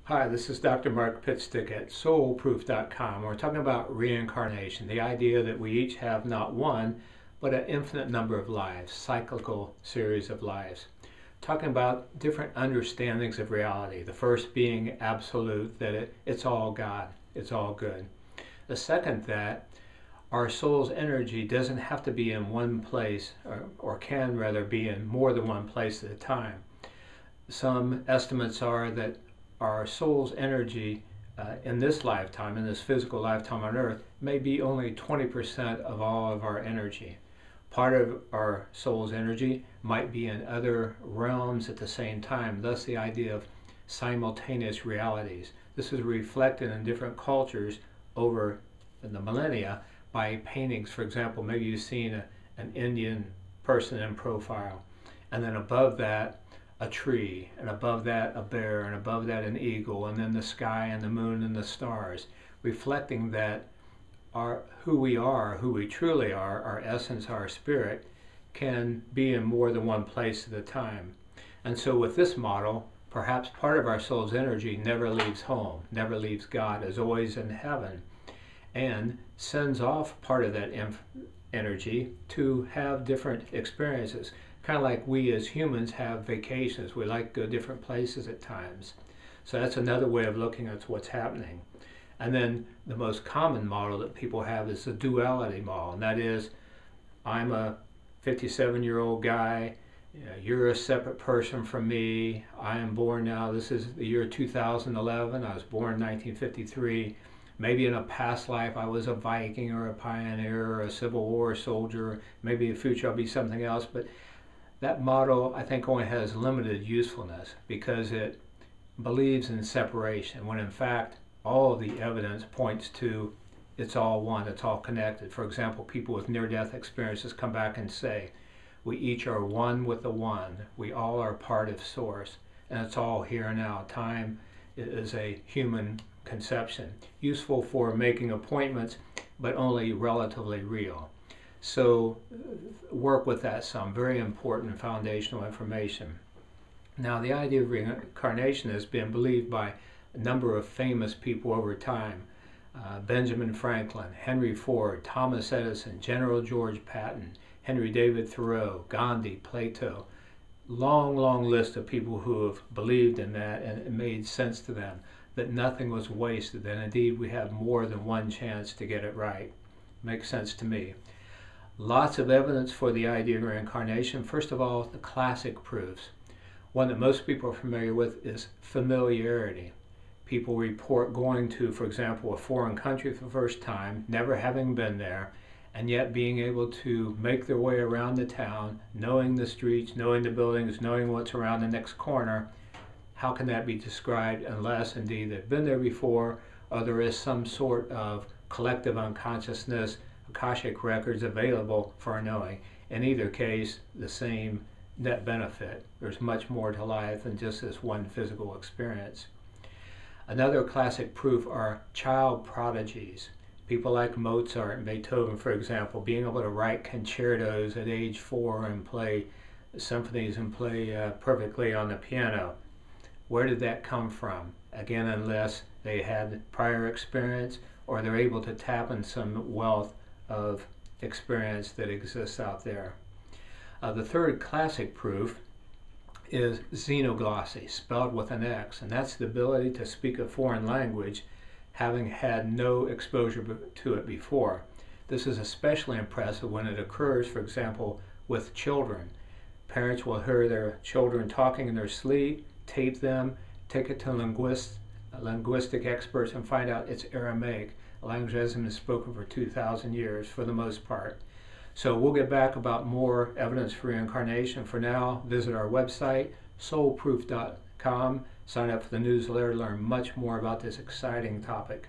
Hi, this is Dr. Mark Pitstick at soulproof.com. We're talking about reincarnation, the idea that we each have not one, but an infinite number of lives, cyclical series of lives. Talking about different understandings of reality. The first being absolute, that it's all God, it's all good. The second, that our soul's energy doesn't have to be in one place, or can rather be in more than one place at a time. Some estimates are that our soul's energy in this lifetime, in this physical lifetime on Earth, may be only 20% of all of our energy. Part of our soul's energy might be in other realms at the same time, thus the idea of simultaneous realities. This is reflected in different cultures over the millennia by paintings. For example, maybe you've seen an Indian person in profile, and then above that a tree, and above that a bear, and above that an eagle, and then the sky and the moon and the stars, reflecting that who we truly are, our essence, our spirit, can be in more than one place at a time. And so with this model, perhaps part of our soul's energy never leaves home, never leaves God, is always in heaven, and sends off part of that energy to have different experiences. Kind of like we as humans have vacations. We like to go different places at times. So that's another way of looking at what's happening. And then the most common model that people have is the duality model. And that is, I'm a 57-year-old guy. You're a separate person from me. I am born now. This is the year 2011. I was born in 1953. Maybe in a past life I was a Viking or a pioneer or a Civil War soldier. Maybe in the future I'll be something else. But that model, I think, only has limited usefulness because it believes in separation, when in fact all of the evidence points to it's all one, it's all connected. For example, people with near-death experiences come back and say, we each are one with the one. We all are part of Source, and it's all here now. Time is a human conception, useful for making appointments, but only relatively real. So work with that some. Very important foundational information. Now, the idea of reincarnation has been believed by a number of famous people over time. Benjamin Franklin, Henry Ford, Thomas Edison, General George Patton, Henry David Thoreau, Gandhi, Plato. Long list of people who have believed in that, and it made sense to them that nothing was wasted, and indeed we have more than one chance to get it right. Makes sense to me. Lots of evidence for the idea of reincarnation. First of all, the classic proofs. One that most people are familiar with is familiarity. People report going to, for example, a foreign country for the first time, never having been there, and yet being able to make their way around the town, knowing the streets, knowing the buildings, knowing what's around the next corner. How can that be described unless indeed they've been there before, or there is some sort of collective unconsciousness, Akashic records available for our knowing. In either case, the same net benefit. There's much more to life than just this one physical experience. Another classic proof are child prodigies. People like Mozart and Beethoven, for example, being able to write concertos at age 4 and play symphonies and play perfectly on the piano. Where did that come from? Again, unless they had prior experience or they're able to tap in some wealth of experience that exists out there. The third classic proof is xenoglossy, spelled with an X, and that's the ability to speak a foreign language having had no exposure to it before. This is especially impressive when it occurs, for example, with children. Parents will hear their children talking in their sleep, tape them, take it to linguistic experts and find out it's Aramaic, a language that hasn't been spoken for 2,000 years for the most part. So we'll get back about more evidence for reincarnation. For now, visit our website, soulproof.com. Sign up for the newsletter to learn much more about this exciting topic.